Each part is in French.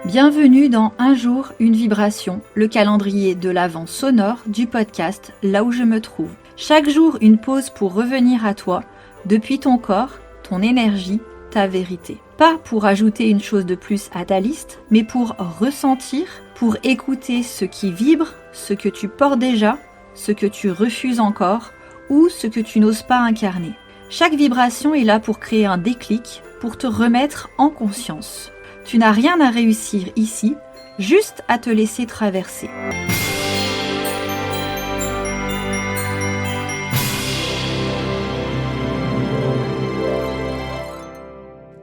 Bienvenue dans Un jour, une vibration, le calendrier de l'Avent sonore du podcast Là où je me trouve. Chaque jour, une pause pour revenir à toi, depuis ton corps, ton énergie, ta vérité. Pas pour ajouter une chose de plus à ta liste, mais pour ressentir, pour écouter ce qui vibre, ce que tu portes déjà, ce que tu refuses encore ou ce que tu n'oses pas incarner. Chaque vibration est là pour créer un déclic, pour te remettre en conscience. Tu n'as rien à réussir ici, juste à te laisser traverser.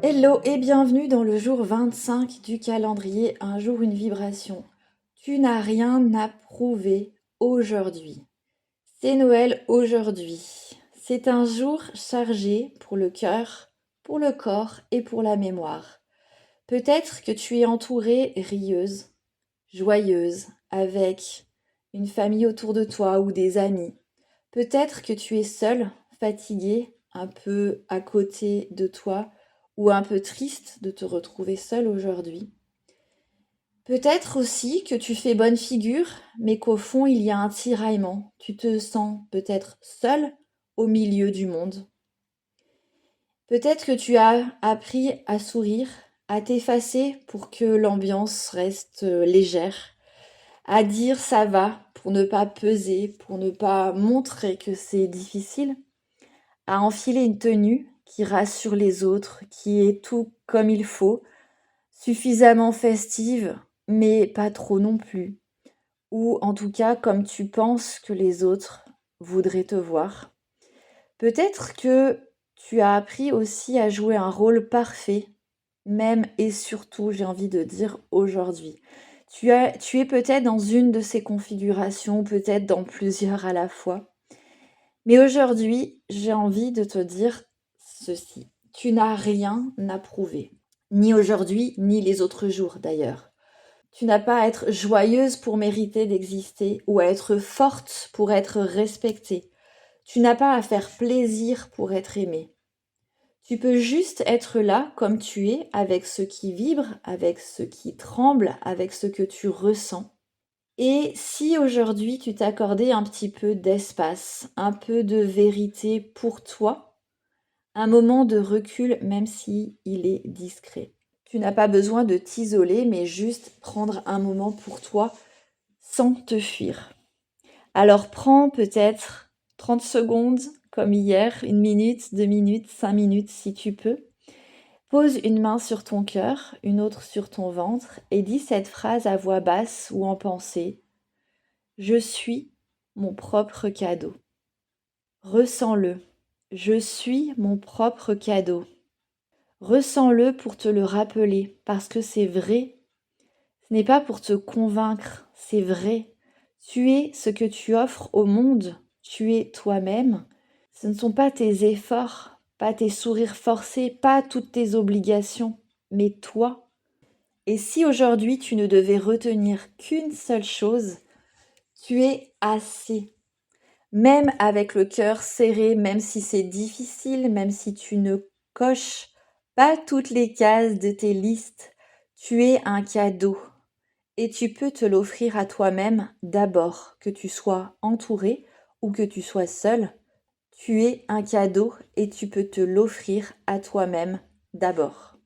Hello et bienvenue dans le jour 25 du calendrier Un jour, une vibration. Tu n'as rien à prouver aujourd'hui. C'est Noël aujourd'hui. C'est un jour chargé pour le cœur, pour le corps et pour la mémoire. Peut-être que tu es entourée rieuse, joyeuse, avec une famille autour de toi ou des amis. Peut-être que tu es seule, fatiguée, un peu à côté de toi ou un peu triste de te retrouver seule aujourd'hui. Peut-être aussi que tu fais bonne figure, mais qu'au fond il y a un tiraillement. Tu te sens peut-être seule au milieu du monde. Peut-être que tu as appris à sourire, à t'effacer pour que l'ambiance reste légère, à dire ça va pour ne pas peser, pour ne pas montrer que c'est difficile, à enfiler une tenue qui rassure les autres, qui est tout comme il faut, suffisamment festive, mais pas trop non plus, ou en tout cas comme tu penses que les autres voudraient te voir. Peut-être que tu as appris aussi à jouer un rôle parfait, même et surtout, j'ai envie de dire aujourd'hui. Tu es peut-être dans une de ces configurations, peut-être dans plusieurs à la fois. Mais aujourd'hui, j'ai envie de te dire ceci. Tu n'as rien à prouver. Ni aujourd'hui, ni les autres jours d'ailleurs. Tu n'as pas à être joyeuse pour mériter d'exister ou à être forte pour être respectée. Tu n'as pas à faire plaisir pour être aimé. Tu peux juste être là comme tu es, avec ce qui vibre, avec ce qui tremble, avec ce que tu ressens. Et si aujourd'hui tu t'accordais un petit peu d'espace, un peu de vérité pour toi, un moment de recul même si il est discret. Tu n'as pas besoin de t'isoler, mais juste prendre un moment pour toi sans te fuir. Alors prends peut-être 30 secondes comme hier, 1 minute, 2 minutes, 5 minutes si tu peux. Pose une main sur ton cœur, une autre sur ton ventre et dis cette phrase à voix basse ou en pensée. Je suis mon propre cadeau. Ressens-le. Je suis mon propre cadeau. Ressens-le pour te le rappeler parce que c'est vrai. Ce n'est pas pour te convaincre, c'est vrai. Tu es ce que tu offres au monde. Tu es toi-même. Ce ne sont pas tes efforts, pas tes sourires forcés, pas toutes tes obligations, mais toi. Et si aujourd'hui tu ne devais retenir qu'une seule chose, tu es assez. Même avec le cœur serré, même si c'est difficile, même si tu ne coches pas toutes les cases de tes listes, tu es un cadeau. Et tu peux te l'offrir à toi-même d'abord, que tu sois entouré ou que tu sois seul. Tu es un cadeau et tu peux te l'offrir à toi-même d'abord.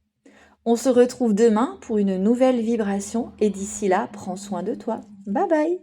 On se retrouve demain pour une nouvelle vibration et d'ici là, prends soin de toi. Bye bye!